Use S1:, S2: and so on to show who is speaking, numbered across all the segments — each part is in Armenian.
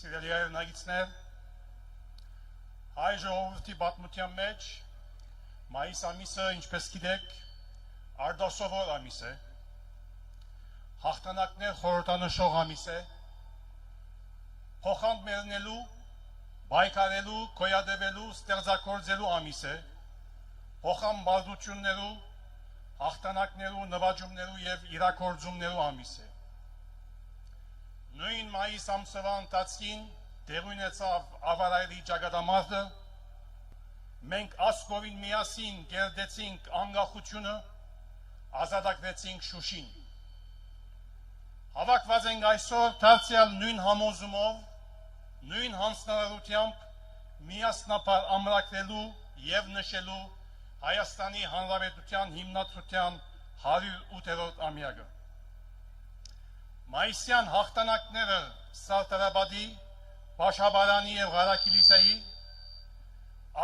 S1: Սիրելի հայրենագիտներ, հայ ժողովրդի պատմության մեջ մայիս ամիսը, ինչպես գիտեք, արդասովոր ամիս է, հաղթանակներ խորհրդանշող ամիս է, փոխանակ մեռնելու, պայքարելու, գոյատևելու, ստեղծագործելու ամիս է, փոխան բարձություններու, հաղթանակներու, նվաճումներու եւ իրագործումներու ամիս է։ Նույն մայիս ամսվա ընթացքին տեղի ունեցավ ավարայրի ճակատամարտը, մենք ասկովին միասին գերդեցինք անկախությունը, ազատագրեցինք Շուշին։ Հավաքված ենք այսօր դարձյալ նույն համոզումով, նույն հանձնարարությամբ միասնապար ամրագրելու եւ նշելու Հայաստանի Հանրապետության հիմնադրության 108-րդ ամյակը։ Մայիսյան հաղթանակները Սարդարաբադի, Բաշաբարանի եւ Ղարաքիլիսայի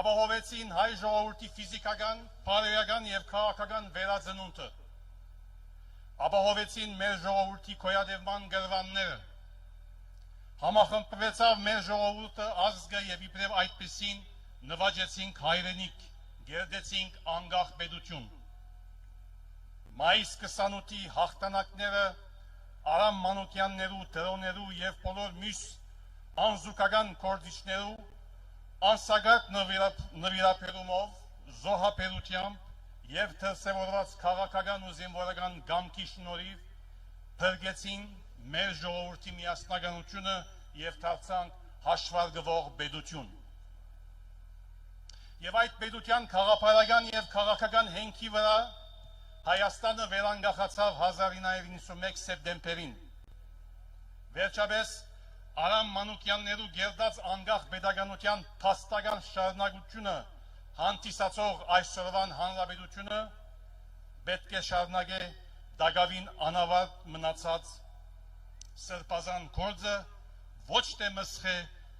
S1: ապահովեցին հայ ժողովրդի ֆիզիկական, բարոյական եւ քաղաքական վերածնունդը, ապահովեցին մեր ժողովրդի գոյատևման գրվանները, համախմբվեցավ մեր ժողովուրդը ազգը եւ իբրև այդպեսին նվաճեցինք հայրենիք, գերդեցինք անկախ պետություն։ Մայիս 28-ի հաղթանակները Արամ Մանուկյաններու, դրոներու եւ բոլոր մյուս անզուգական գործիչներու անսագարտ նվիրապետումով, զոհաբերությամբ եւ դրսեւորված քաղաքական ու զինվորական գամքի շնորհիվ փրկեցին մեր ժողովրդի միասնականությունը եւ դարձանք հաշվարկվող պետություն։ Եվ այդ պետության քաղաքական եւ քաղաքական հենքի վրա Հայաստանը վերանգախացավ 1991 սեպտեմբերին։ Վերջապես Արամ Մանուկյաններու գերդած անկախ պետականության փաստական շարունակությունը հանդիսացող այսօրվան հանրապետությունը պետք է շարունակե դակավին անավարտ մնացած սրբազան գործը ոչ թե մսխե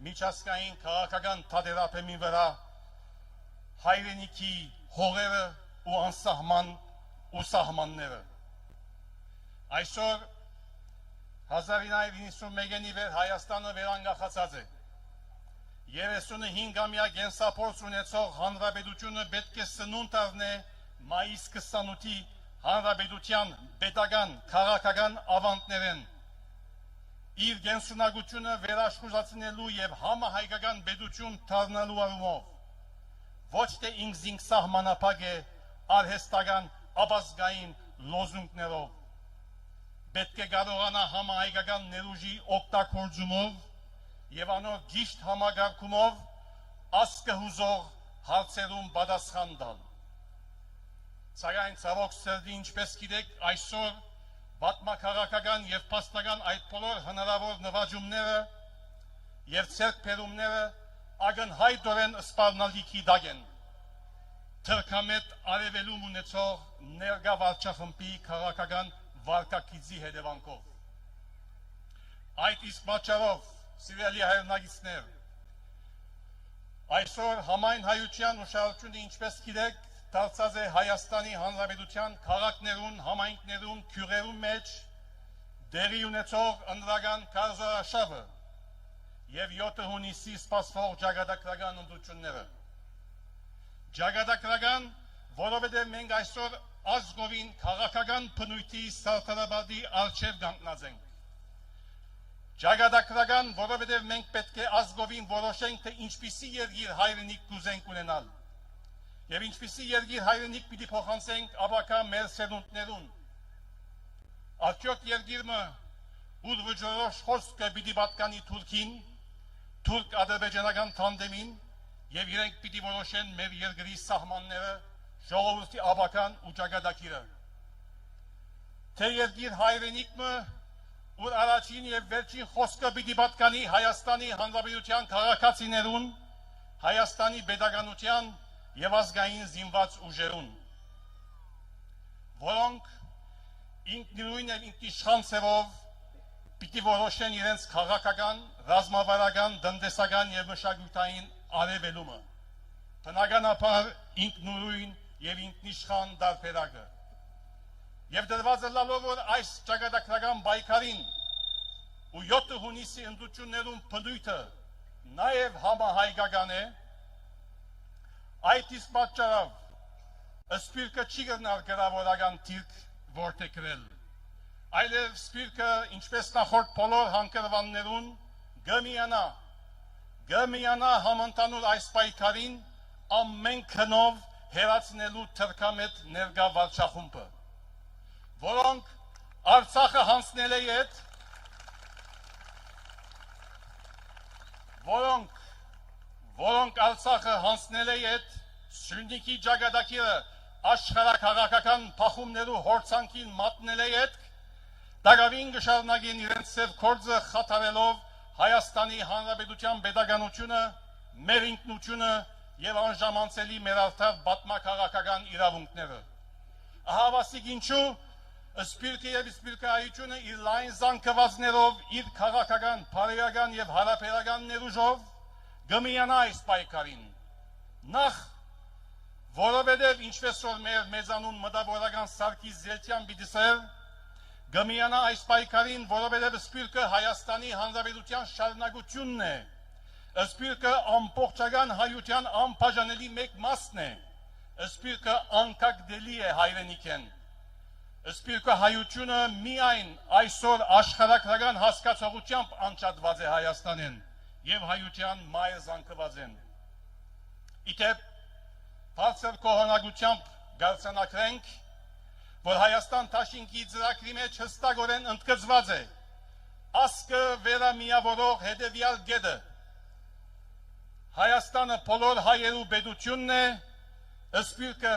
S1: միջազգային քաղաքական թատերապեմի վրա հայրենիքի հողերը ու անսահման ու սահմանները։ Այսօր 1991-ի վեր Հայաստանը վերանգախացած է։ 35-ամյա գենսափորձ ունեցող հանրապետությունը պետք է սնունդ առնե մայիս 28-ի հանրապետության պետական, քաղաքական ավանդներեն, իր գենսունակությունը վերաշխուժացնելու եւ համահայկական պետություն դառնալու առումով, ոչ թե ինքզինք սահմանափակ է արհեստական ապազգային լոզունգներով, պետք է կարողանա համահայկական ներուժի օգտագործումով եւ անոր գիշտ համագարկումով ազգը հուզող հարցերում պատասխան տալ։ Սակայն ցավոք սրտի, ինչպես գիտեք, այսօր պատմաքաղաքական եւ փաստական այդ բոլոր հնարավոր նվաճումները եւ ցերկբերումները ակնհայտորեն սպառնալիքի տակ են։ Թրքամետ արևելում ունեցող ներկա վարչախմբի քաղաքական վարկագիծի հետևանքով։ Այդ իսկ պատճառով, սիրելի հայրենագիտներ, այսօր համայն հայության ուշադրությունը, ինչպես գիտեք, դարձած է Հայաստանի Հանրապետության քաղաքներուն, համայնքներուն, գյուղերուն մեջ դեղի ունեցող ընտրական կարծրաշավը եւ 7 հունիսի սպասվող ճակատագրական ընտրությունները։ Ճակատագրական, որովհետև մենք այսօր ազգովին քաղաքական բնույթի Սարդարաբադի առջև կանգնած ենք։ Ճակատագրական, որովհետև մենք պետք է ազգովին որոշենք, թե ինչպիսի երկիր հայրենիք կուզենք ունենալ եւ ինչպիսի երկիր հայրենիք պիտի փոխանցենք ապակա մեր սերունդներուն։ Արդյոք երկիրը ուր վճռոշ խոսքը պիտի պատկանի Թուրքին, թուրք-ադրբեջանական թանդեմին եւ իրենք պիտի որոշեն մեր երկրի սահմանները, ժողովրդի ապական ու ճակատագիրը։ Թե երկիր հայրենիքը, ուր առաջին եւ վերջին խոսքը պիտի պատկանի Հայաստանի Հանրապետության քաղաքացիներուն, Հայաստանի պետականության եւ ազգային զինված ուժերուն, որոնք ինքնուրույն եւ ինքնիշխան ձևով պիտի որոշեն իրենց քաղաքական, ռազմավարական, տնտեսական եւ մշակութային արևելումը, բնականաբար ինքնուրույն եւ ինքնիշխան դարբերակը։ Եվ դրված է լալով, որ այս ճակատագրական պայքարին ու 7 հունիսի ընդդություններում պնդույթը նաև համահայկական է, այդ իսկ պատճառով Սպիրկը չի գնալ գրավորական թիրք որդեգրել, այլև Սպիրկը, ինչպես նախորդ բոլոր հանգրվաններուն, գմիանա համընդհանուր այս պայքարին ամեն քնով հերացնելու թրքամետ ներկա վարչախումբը, որոնք Արցախը հանձնել է ետ, որոնք Արցախը հանձնել է ետ, Սյունիքի ջագադակիրը աշխարհաքաղաքական փախումներու հորցանքին մատնել է ետ, դակավին կշարունակեն իրենց սև գործը խաթարելով Հայաստանի Հանրապետության պետականությունը, մեր ինքնությունը եւ անժամանցելի մեր արդար պատմաքաղաքական իրավունքները։ Ահավասիկ ինչու Սպիրկը եւ Սպիրկայությունը իր լայն զանգվածներով, իր քաղաքական, բարոյական եւ հարաբերական ներուժով գմիանա այս պայքարին։ Նախ որովհետև ինչպես որ մեր մեծանուն մտավորական Սարգիս Զելտյան պիտիսեր գմիանա այս պայքարին, որովհետև Սպիրկը Հայաստանի Հանրապետության շարունակությունն է, Սպիրկը ամբողջական հայության անբաժանելի մեկ մասն է, Սպիրկը անկագդելի է հայրենիքեն, Սպիրկը հայությունը միայն այսօր աշխարհագրական հասկացողությամբ անջատված է Հայաստանեն եւ հայության մայր զանգված են։ Իդեպ բարձր կողոնակությամբ գարցանակրենք, որ Հայաստան Թաշինքի ծրագրի մեջ հստակորեն ընդգծված է ասկը վերամիավորող հետևյալ գեդը. Հայաստանը բոլոր հայերու պետությունն է, Սպիրկը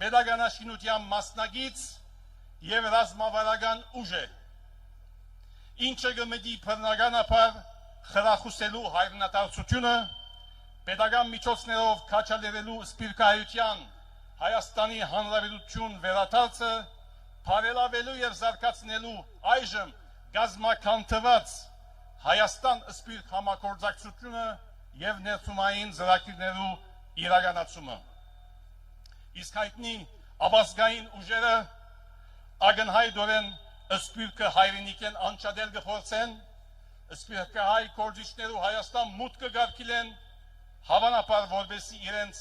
S1: պետականաշինության մասնագիծ եւ ռազմավարական ուժ է, ինչը կմտի բռնականաբար խրախուսելու հայրենադարձությունը, պետական միջոցներով քաջալերելու Սպիրկայության Հայաստանի Հանրապետություն վերադարձը, բարելավելու եւ զարգացնելու այժմ գազམաքանդված Հայաստան-Սպիրկ համագործակցությունը եւ ներսումային ծրագրերու իրականացումը։ Իսկ հայտնի ապազգային ուժերը ագնհայտորեն Սպիրկը հայրենիքեն անջատել կփորձեն, Սպիրկահայ գործիչներու Հայաստան մուտք կգարգիլեն, հավանաբար որպեսզի իրենց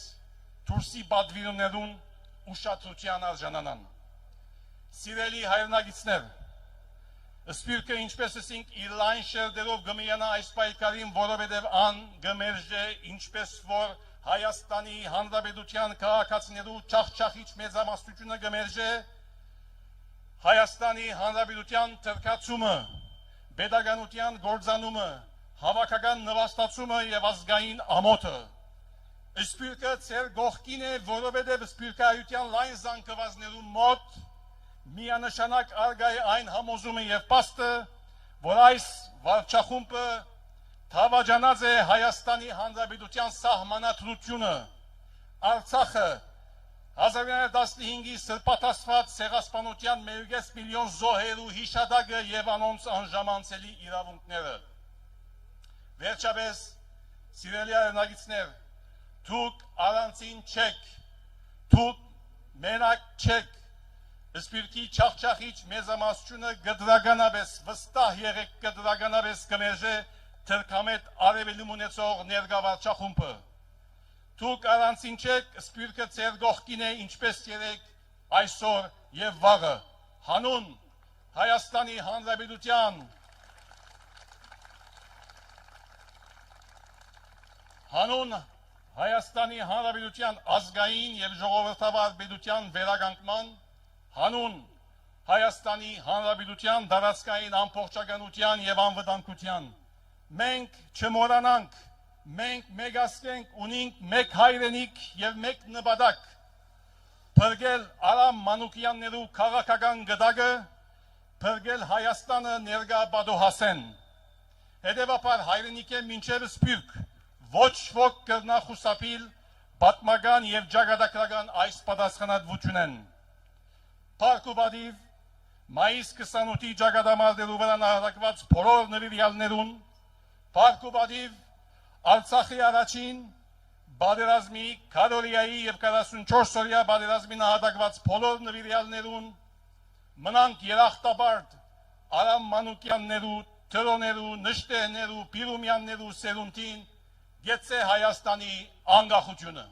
S1: դուրսի բադվիրուններուն ուշադրության արժանանան։ Սիրելի հայրենագիտներ, Սպիրկը ինչպես ասենք իր լայն շերտերով գմիանա այս պայքարին, որովհետև ան գմերժե ինչպես որ Հայաստանի Հանրապետության քաղաքացիներու չախչախիչ մեծամասնությունը գմերժե Հայաստանի Հանրապետության թրքացումը, պետականության գործանումը, հավաքական նվաստացումը եւ ազգային ամոթը։ Սպիրկը ծեր գողքին է, որովհետև Սպիրկայության լայն զանգվածներու մոտ միանշանակ արգա է այն համոզումը եւ պաստը, որ այս վարչախումբը թավաջանած է Հայաստանի Հանրապետության սահմանադրությունը, Արցախը 1915-ի սրբաթասված ցեղասպանության 1.5 միլիոն զոհերու հիշադակը եւ անոնց անժամանցելի իրավունքները։ Վերջապես, սիրելի հայրենագիտներ, դուք առանցին չեք, դուք մենակ չեք, Սպիրկի չախչախիչ մեծամասնությունը գդրականապես վստահ եղեք գդրականապես կմերժե թրքամետ արևելում ունեցող ներկա վարչախումբը։ Դուք առանցին չեք, Սպիրկը ձեր գողքին է ինչպես երեք, այսօր եւ վաղը, հանուն Հայաստանի Հանրապետության, հանուն Հայաստանի Հանրապետության ազգային եւ ժողովրդավար պետության վերականգնման, հանուն Հայաստանի Հանրապետության տարածքային ամբողջականության եւ անվտանգության, մենք չմոռանանք, մենք մեգասկենք ունենք մեկ հայրենիք եւ մեկ նպատակ, փրկել Արամ Մանուկյաններու քաղաքական գդակը, փրկել Հայաստանը ներկա բադոհասեն։ Հետևաբար հայրենիքը մինչև Սպիրկ ոչ ոք կրնա խուսափիլ պատմական եւ ջագադակրական այս պատասխանատվությունեն։ Պարկուբադիվ մայիս 28-ի ջագադամարտերու վրա նահատակված բոլոր նվիրյալներուն, Պարկուբադիվ Արցախի առաջին բادرազմի Կարորիայի եւ 44-օրյա բادرազմի նահատակված բոլոր նվիրյալներուն, մնանք երախտաբարդ Արամ Մանուկյաններու թրոներու, նշտերներու, պիրումյաններու սերունդին գեցե Հայաստանի անկախությունը։